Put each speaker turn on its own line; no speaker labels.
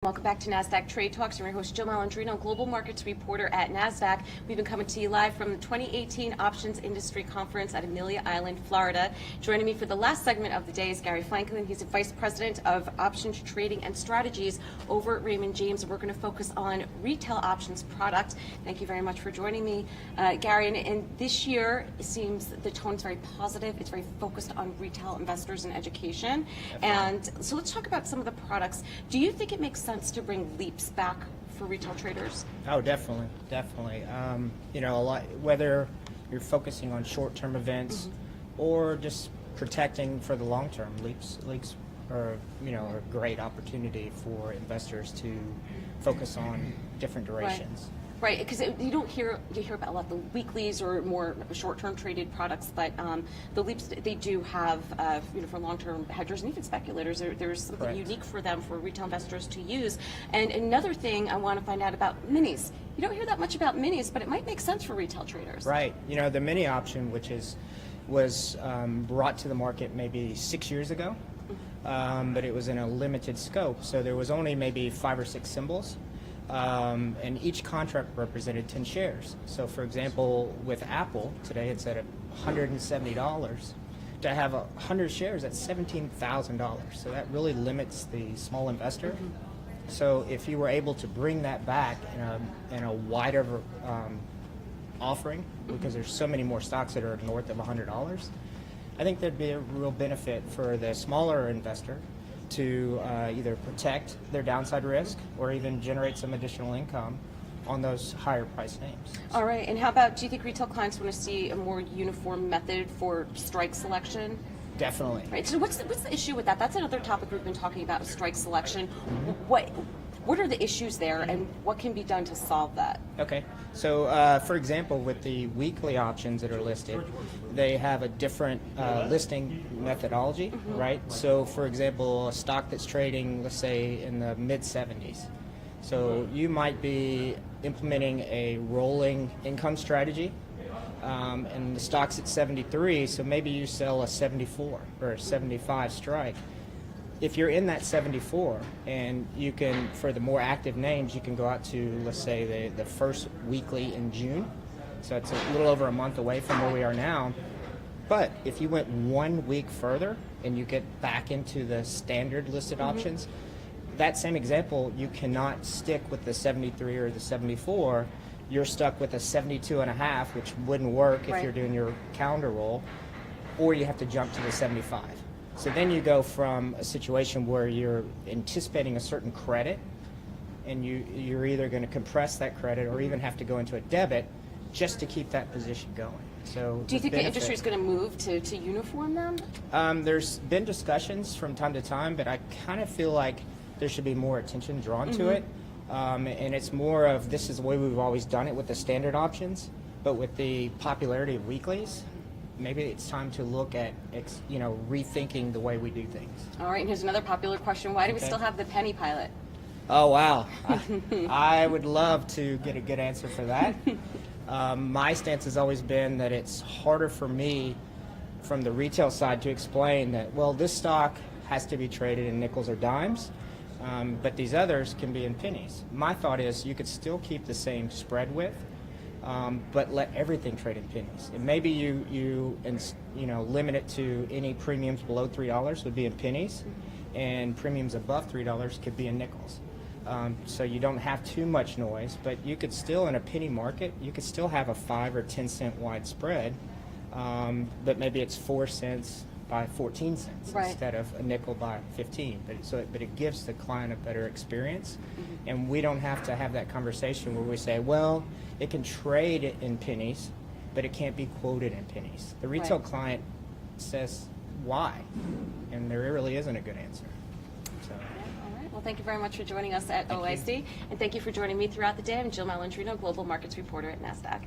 Welcome back to Nasdaq Trade Talks. I'm your host, Jill Malandrino, Global Markets Reporter at Nasdaq. We've been coming to you live from the 2018 Options Industry Conference at Amelia Island, Florida. Joining me for the last segment of the day is Gary Franklin. He's the Vice President of Options Trading and Strategies over at Raymond James. We're going to focus on retail options product. Thank you very much for joining me, Gary. And this year, it seems the tone's very positive. It's very focused on retail investors and education. And so let's talk about some of the products. Do you think it makes sense to bring leaps back for retail traders?
Oh, definitely. You know, whether you're focusing on short-term events or just protecting for the long term, leaps are, you know, a great opportunity for investors to focus on different durations.
Right, because you hear about a lot of the weeklies or more short-term traded products, but the leaps, they do have, for long-term hedgers and even speculators, there's something unique for them, for retail investors to use. And another thing I want to find out about minis. You don't hear that much about minis, but it might make sense for retail traders.
Right. You know, the mini option, which was brought to the market maybe 6 years ago, but it was in a limited scope, so there was only maybe 5 or 6 symbols. And each contract represented 10 shares. So for example, with Apple, today it's at $170. To have 100 shares, that's $17,000. So that really limits the small investor. So if you were able to bring that back in a wider offering, because there's so many more stocks that are north of $100, I think there'd be a real benefit for the smaller investor to either protect their downside risk or even generate some additional income on those higher price names.
All right, and how about, do you think retail clients want to see a more uniform method for strike selection?
Definitely.
Right, so what's the issue with that? That's another topic we've been talking about, strike selection. What are the issues there, and what can be done to solve that?
Okay, so for example, with the weekly options that are listed, they have a different listing methodology, right? So for example, a stock that's trading, let's say, in the mid-70s. So you might be implementing a rolling income strategy, and the stock's at 73, so maybe you sell a 74 or a 75 strike. If you're in that 74, and you can, for the more active names, you can go out to, let's say, the first weekly in June. So it's a little over a month away from where we are now. But if you went 1 week further and you get back into the standard listed options, that same example, you cannot stick with the 73 or the 74. You're stuck with a 72 and a half, which wouldn't work if you're doing your calendar roll, or you have to jump to the 75. So then you go from a situation where you're anticipating a certain credit, and you're either going to compress that credit or even have to go into a debit just to keep that position going. So
do you think the industry is going to move to uniform them?
There's been discussions from time to time, but I kind of feel like there should be more attention drawn to it. And it's more of, this is the way we've always done it with the standard options, but with the popularity of weeklies, maybe it's time to look at, rethinking the way we do things.
All right, and here's another popular question. Why do we still have the penny pilot?
Oh, wow. I would love to get a good answer for that. My stance has always been that it's harder for me from the retail side to explain that, well, this stock has to be traded in nickels or dimes, but these others can be in pennies. My thought is you could still keep the same spread width, but let everything trade in pennies. And maybe you limit it to any premiums below $3 would be in pennies, and premiums above $3 could be in nickels. So you don't have too much noise, but you could still, in a penny market, you could still have a 5 or 10 cent wide spread, but maybe it's 4 cents by 14 cents instead of a nickel by 15. But it gives the client a better experience, and we don't have to have that conversation where we say, well, it can trade in pennies, but it can't be quoted in pennies. The retail client says, why? And there really isn't a good answer. So.
All right. Well, thank you very much for joining us at OIC, and thank you for joining me throughout the day. I'm Jill Malandrino, Global Markets Reporter at Nasdaq.